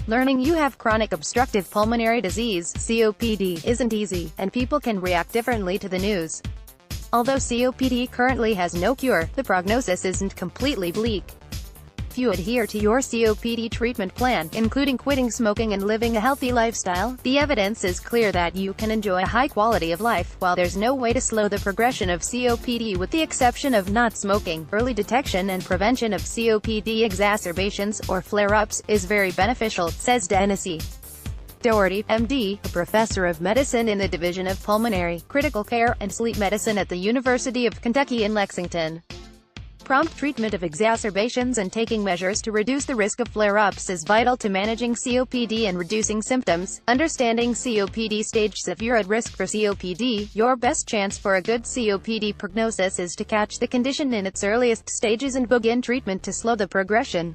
Learning you have chronic obstructive pulmonary disease, COPD, isn't easy, and people can react differently to the news. Although COPD currently has no cure, the prognosis isn't completely bleak. If you adhere to your COPD treatment plan, including quitting smoking and living a healthy lifestyle, the evidence is clear that you can enjoy a high quality of life. While there's no way to slow the progression of COPD with the exception of not smoking, early detection and prevention of COPD exacerbations or flare-ups is very beneficial, says Dennis E. Doherty, MD, a professor of medicine in the Division of Pulmonary, Critical Care, and Sleep Medicine at the University of Kentucky in Lexington. Prompt treatment of exacerbations and taking measures to reduce the risk of flare-ups is vital to managing COPD and reducing symptoms. Understanding COPD stage: if you're at risk for COPD, your best chance for a good COPD prognosis is to catch the condition in its earliest stages and begin treatment to slow the progression.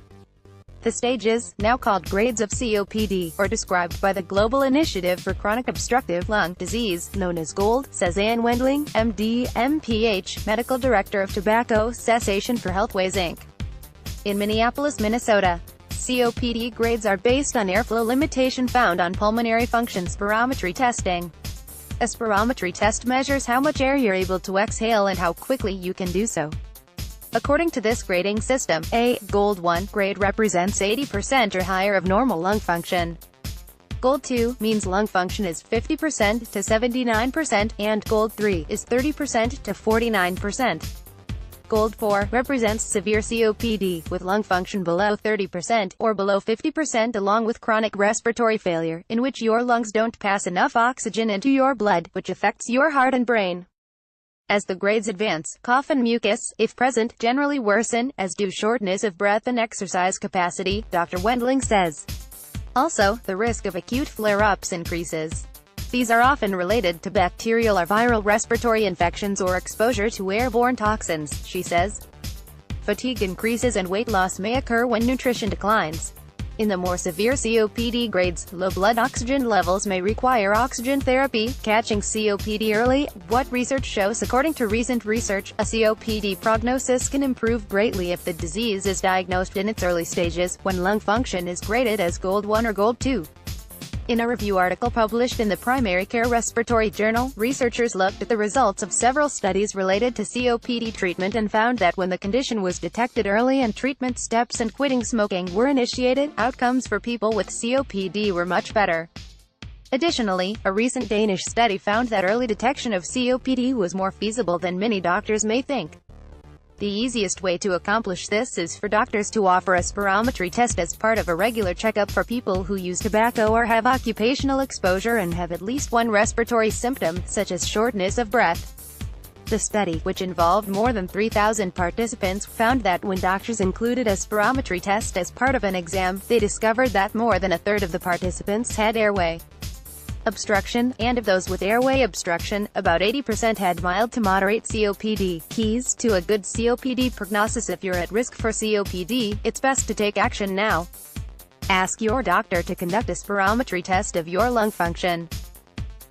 The stages, now called grades of COPD, are described by the Global Initiative for Chronic Obstructive Lung Disease, known as GOLD, says Ann Wendling, MD, MPH, Medical Director of Tobacco Cessation for Healthways Inc. In Minneapolis, Minnesota. COPD grades are based on airflow limitation found on pulmonary function spirometry testing. A spirometry test measures how much air you're able to exhale and how quickly you can do so. According to this grading system, a Gold 1 grade represents 80% or higher of normal lung function. Gold 2 means lung function is 50% to 79%, and Gold 3 is 30% to 49%. Gold 4 represents severe COPD, with lung function below 30% or below 50% along with chronic respiratory failure, in which your lungs don't pass enough oxygen into your blood, which affects your heart and brain. As the grades advance, cough and mucus, if present, generally worsen, as do shortness of breath and exercise capacity, Dr. Wendling says. Also, the risk of acute flare-ups increases. These are often related to bacterial or viral respiratory infections or exposure to airborne toxins, she says. Fatigue increases and weight loss may occur when nutrition declines. In the more severe COPD grades, low blood oxygen levels may require oxygen therapy. Catching COPD early: what research shows? According to recent research, a COPD prognosis can improve greatly if the disease is diagnosed in its early stages, when lung function is graded as Gold 1 or Gold 2. In a review article published in the Primary Care Respiratory Journal, researchers looked at the results of several studies related to COPD treatment and found that when the condition was detected early and treatment steps and quitting smoking were initiated, outcomes for people with COPD were much better. Additionally, a recent Danish study found that early detection of COPD was more feasible than many doctors may think. The easiest way to accomplish this is for doctors to offer a spirometry test as part of a regular checkup for people who use tobacco or have occupational exposure and have at least one respiratory symptom, such as shortness of breath. The study, which involved more than 3,000 participants, found that when doctors included a spirometry test as part of an exam, they discovered that more than a third of the participants had airway obstruction, and of those with airway obstruction, about 80% had mild to moderate COPD. Keys to a good COPD prognosis: if you're at risk for COPD, it's best to take action now. Ask your doctor to conduct a spirometry test of your lung function.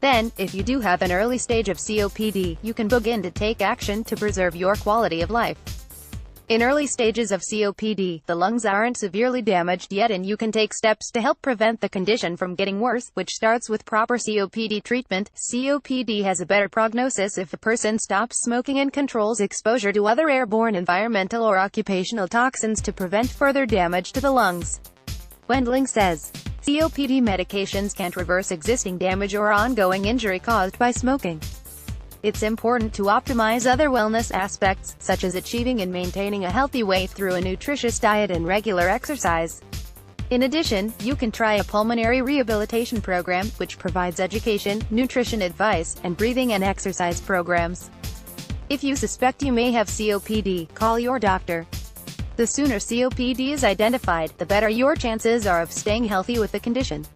Then, if you do have an early stage of COPD, you can begin to take action to preserve your quality of life. In early stages of COPD, the lungs aren't severely damaged yet and you can take steps to help prevent the condition from getting worse, which starts with proper COPD treatment. COPD has a better prognosis if a person stops smoking and controls exposure to other airborne, environmental or occupational toxins to prevent further damage to the lungs. Wendling says, COPD medications can't reverse existing damage or ongoing injury caused by smoking. It's important to optimize other wellness aspects, such as achieving and maintaining a healthy weight through a nutritious diet and regular exercise. In addition, you can try a pulmonary rehabilitation program, which provides education, nutrition advice, and breathing and exercise programs. If you suspect you may have COPD, call your doctor. The sooner COPD is identified, the better your chances are of staying healthy with the condition.